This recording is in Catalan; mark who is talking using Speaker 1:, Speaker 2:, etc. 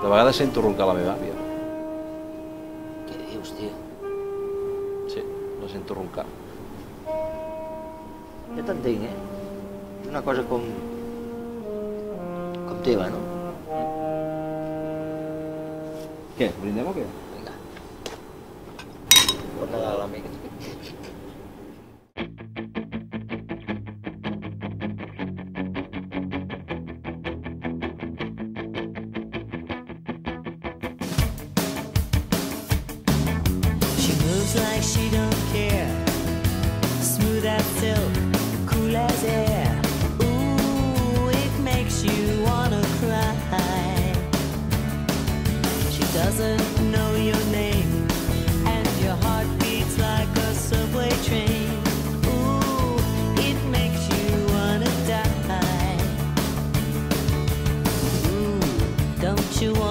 Speaker 1: De vegades sento roncar la meva àvia.
Speaker 2: Què dius, tio?
Speaker 1: Sí, la sento roncar.
Speaker 2: Jo t'entenc, És una cosa com teva, no?
Speaker 1: Què, brindem o què?
Speaker 2: Vinga. Bon Nadal, amic.
Speaker 3: She moves like she don't care. Smooth as silk, cool as air. Ooh, it makes you wanna cry. She doesn't know your name, and your heart beats like a subway train. Ooh, it makes you wanna die. Ooh, don't you want